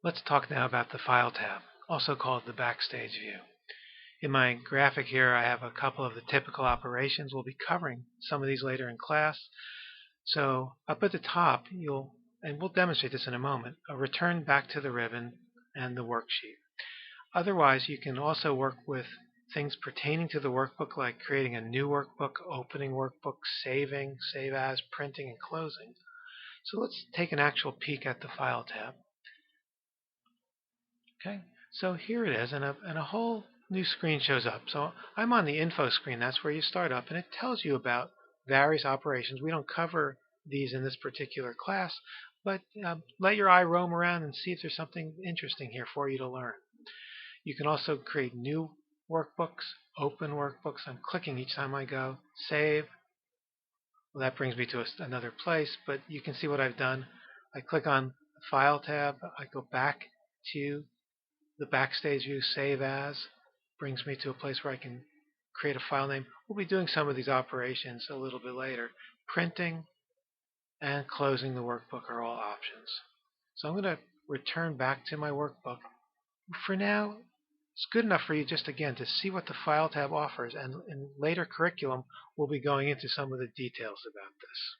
Let's talk now about the File tab, also called the Backstage view. In my graphic here, I have a couple of the typical operations. We'll be covering some of these later in class. So up at the top, and we'll demonstrate this in a moment, a return back to the ribbon and the worksheet. Otherwise, you can also work with things pertaining to the workbook, like creating a new workbook, opening workbook, saving, save as, printing, and closing. So let's take an actual peek at the File tab. Okay, so here it is, and a whole new screen shows up. So I'm on the info screen. That's where you start up, and it tells you about various operations. We don't cover these in this particular class, but let your eye roam around and see if there's something interesting here for you to learn. You can also create new workbooks, open workbooks. I'm clicking each time I go. Save. Well, that brings me to another place, but you can see what I've done. I click on the File tab. I go back to the Backstage view, Save As, brings me to a place where I can create a file name. We'll be doing some of these operations a little bit later. Printing and closing the workbook are all options. So I'm going to return back to my workbook. For now, it's good enough for you just again to see what the File tab offers, and in later curriculum we'll be going into some of the details about this.